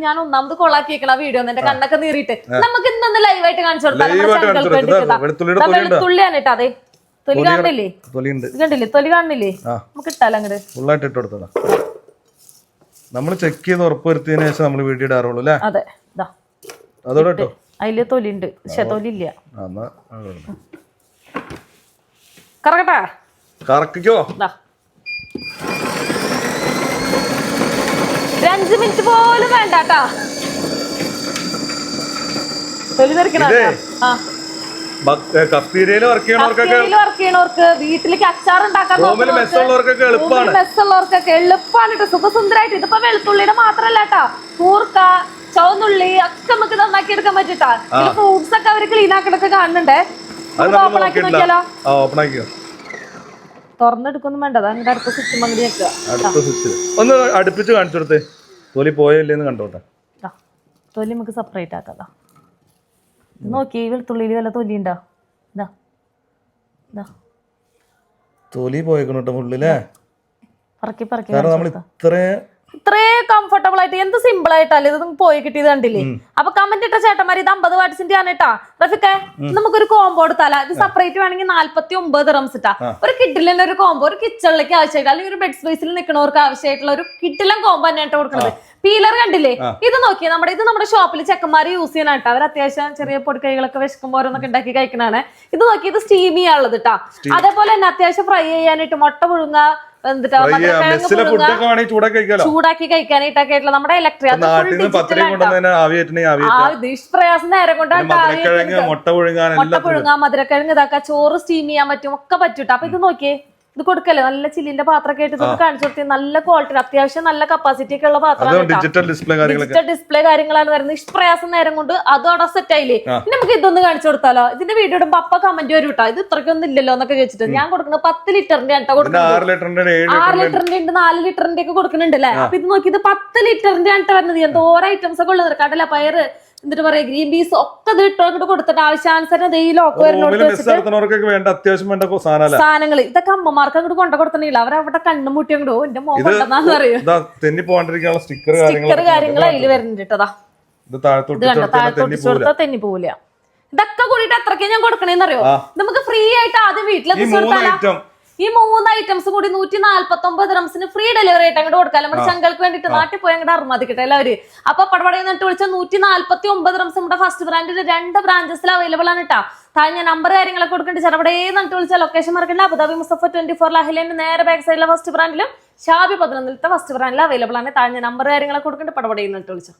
ഞാൻ ഒന്നാമത് കൊള്ളാക്കിയേക്കണ വീഡിയോ എന്റെ കണ്ണൊക്കെ നീറിയിട്ട് നമുക്ക് ഇന്നൊന്ന് ലൈവായിട്ട് കാണിച്ചു കൊടുത്താൽ വെളുത്തുള്ളിയാണ് കേട്ടോ. അതെ തൊലി കാണുന്നില്ലേ? കണ്ടില്ലേ തൊലി കാണുന്നില്ലേ? നമുക്ക് ഇട്ടാലോ അങ്ങോട്ട് നമ്മൾ ചെക്ക് ചെയ്ത് ഉറപ്പുവരുത്തിയതിനു ശേഷം നമ്മൾ വീഡിയോ ഇടാറുള്ളൂ അല്ലേ? അതെ അതോടെ കേട്ടോ. അതില് തൊലി ഉണ്ട് പക്ഷെ തൊലി ഇല്ല. കറക്കട്ടാ കറക്കിക്കോ. 5 മിനിറ്റ് പോലും വേണ്ടാട്ടാ. തൊലി കഫ്തീരിയയിൽ വർക്ക് ചെയ്യണവർക്ക് വീട്ടിലേക്ക് അച്ചാർ ഉണ്ടാക്കാൻ എളുപ്പമാണ് കേട്ടോ. സുഖസുന്ദരായിട്ട് ഇതിപ്പോ വെളുത്തുള്ളിയുടെ മാത്രല്ല കേട്ടാ, കൂർക്ക ചുവന്നുള്ളി ഒക്കെ നമുക്ക് നന്നാക്കി എടുക്കാൻ പറ്റിട്ടാ. ഫ്രൂട്ട്സ് ഒക്കെ അവര് ക്ലീൻ ആക്കിടൊക്കെ കാണുന്നുണ്ടേ. ഓപ്പൺ ആക്കി നോക്കിയാലോ? തുറന്നെടുക്കൊന്നും വേണ്ട. അതിന്റെ അടുത്ത സ്വിച്ച് മങ്ങടി ഒന്ന് അടുപ്പിച്ച് കാണിച്ചു കൊടുത്തേ. തൊലി പോയല്ലേന്ന് കണ്ടോട്ടെ. തൊലി നമുക്ക് സെപ്പറേറ്റ് ആക്കാതാ. നോക്കി വെളുത്തുള്ളിയിൽ വല്ല തൊലി ഉണ്ടോ? തൊലി പോയിക്കണോട്ടോ ഫുള്ളില്ലേ? പറക്കി പറക്കി നമ്മൾ ഇത്രേ കംഫർട്ടബിൾ ആയിട്ട് എന്ത് സിമ്പിൾ ആയിട്ടല്ലേ ഇത് പോയി കിട്ടിയത് കണ്ടില്ലേ? അപ്പൊ കമന്റ് ഇട്ട ചേട്ടന്മാർ ഇത് 50 വാട്സിന്റെ ആണ് കേട്ടാ. റഫിക്കെ നമുക്കൊരു കോംബോ എടുത്താലാ. ഇത് സെപ്പറേറ്റ് വേണമെങ്കിൽ 49 ദിറംസ് ഇട്ടാ. ഒരു കിഡിലിന്റെ ഒരു കോംബോ, ഒരു കിച്ചണിലേക്ക് ആവശ്യമായിട്ട് അല്ലെങ്കിൽ ഒരു ബെഡ് സ്പേസിൽ നിൽക്കുന്നവർക്ക് ആവശ്യമായിട്ടുള്ള ഒരു കിഡിലും കോംബോ തന്നെയാണ് കൊടുക്കുന്നത്. പീലർ കണ്ടില്ലേ? ഇത് നോക്കിയാൽ നമ്മുടെ ഷോപ്പിൽ ചെക്കന്മാർ യൂസ് ചെയ്യാനായിട്ട്. അവർ അത്യാവശ്യം ചെറിയ പൊടിക്കൈകളൊക്കെ വിശക്കുമ്പോൾ ഓരോന്നൊക്കെ ഉണ്ടാക്കി കഴിക്കണാണ്. ഇത് നോക്കി ഇത് സ്റ്റീം ചെയ്യാനുള്ളത് കേട്ടാ. അതേപോലെ തന്നെ അത്യാവശ്യം ഫ്രൈ ചെയ്യാനായിട്ട് മുട്ട പുഴുങ്ങ ചൂടാക്കി കഴിക്കാനായിട്ടൊക്കെ ആയിട്ടുള്ള നമ്മുടെ ഇലക്ട്രിക് പ്രയാസം നേരം കൊണ്ടാണ്. മുട്ട പുഴുങ്ങാൻ മധുരക്കിഴങ്ങ് ഇതാക്കാം, ചോറ് സ്റ്റീം ചെയ്യാൻ പറ്റും, ഒക്കെ പറ്റൂട്ടോ. അപ്പൊ ഇത് നോക്കിയേ, ഇത് കൊടുക്കല്ലേ നല്ല ചില്ലിന്റെ പാത്രമൊക്കെ ആയിട്ട് കാണിച്ചു കൊടുത്തി. നല്ല ക്വാളിറ്റി, അത്യാവശ്യം നല്ല കപ്പാസിറ്റി ഒക്കെ ഉള്ള പാത്രമാണ്. ഡിജിറ്റൽ ഡിസ്പ്ലേ കാര്യങ്ങളാണ് വരുന്നത്. ഇഷ്ടപ്രയാസം നേരം കൊണ്ട് അതും അവിടെ സെറ്റ് ആയില്ലേ. നമുക്ക് ഇതൊന്ന് കാണിച്ചു കൊടുത്താലോ? ഇതിന്റെ വീഡിയോ ഇടുമ്പോ അപ്പ കമന്റ് വരും കേട്ടോ. ഇത് ഇത്രയ്ക്കൊന്നും ഇല്ലല്ലോ എന്നൊക്കെ ചോദിച്ചിട്ട്. ഞാൻ കൊടുക്കുന്നത് 10 ലിറ്ററിന്റെ ആണ് കൊടുക്കുന്നത്. 6 ലിറ്ററിന്റെ ഉണ്ട്, 4 ലിറ്ററിന്റെ ഒക്കെ കൊടുക്കുന്നുണ്ട് അല്ലേ? അപ്പൊ ഇത് നോക്കി ഇത് 10 ലിറ്ററിന്റെ ആണ് വരുന്നത്. എന്തോരോ ഐറ്റംസ് ഒക്കെ ഉള്ളത്. കടല, പയറ്, എന്നിട്ട് പറയാ ഗ്രീൻ പീസ് ഒക്കെ ഇട്ടോട്ട് കൊടുത്തിട്ട് ആവശ്യാനുസരണം സാധനങ്ങൾ ഇതൊക്കെ അമ്മമാർക്ക് അങ്ങോട്ട് കൊണ്ട കൊടുത്തിട്ടില്ല. അവരവിടെ കണ്ണു മുട്ടി അങ്ങോട്ട് എന്റെ മോഹൻന്ന് പറയും. സ്റ്റിക്കർ കാര്യങ്ങൾ അതിൽ വരുന്നുണ്ട് കേട്ടതാ. തെന്നി പോവില്ല. ഇതൊക്കെ കൂടിയിട്ട് എത്രയ്ക്ക് ഞാൻ കൊടുക്കണേന്നറിയോ? നമുക്ക് ഫ്രീ ആയിട്ട് ആദ്യം വീട്ടിലെത്തിച്ചു കൊടുത്താലോ? ഈ 3 ഐറ്റംസ് കൂടി 149 ദിറംസിന് ഫ്രീ ഡെലിവറി ആയിട്ട് അങ്ങോട്ട് കൊടുക്കാം. നമ്മുടെ ചങ്കൾക്ക് വേണ്ടിട്ട് നാട്ടിൽ പോയി അങ്ങോട്ട് അറുമതിക്കട്ടെ എല്ലാവര്. അപ്പൊ പടപടയെന്നിട്ട് വിളിച്ചാൽ 149 ദിറംസ് നമ്മുടെ ഫസ്റ്റ് ബ്രാൻഡിൽ 2 ബ്രാഞ്ചസിൽ അവൈലബിൾ ആണ് കേട്ടോ. താഴെ ഞാൻ നമ്പർ കാര്യങ്ങളൊക്കെ കൊടുക്കേണ്ടി ചെറുപടയെ നട്ട് വിളിച്ചാൽ ലൊക്കേഷൻ മറക്കണ്ട. അബുദാബി മുസഫ 24 അഹിലേന്റെ നേരെ ബാക്ക് സൈഡിലെ ഫസ്റ്റ് ബ്രാൻഡിലും ഷാബി 11 ഫസ്റ്റ് ബ്രാൻഡിൽ അവൈലബിൾ ആണ്. താഴെ നമ്പർ കാര്യങ്ങളൊക്കെ കൊടുക്കേണ്ടി പടപടയെ നട്ട് വിളിച്ചോ.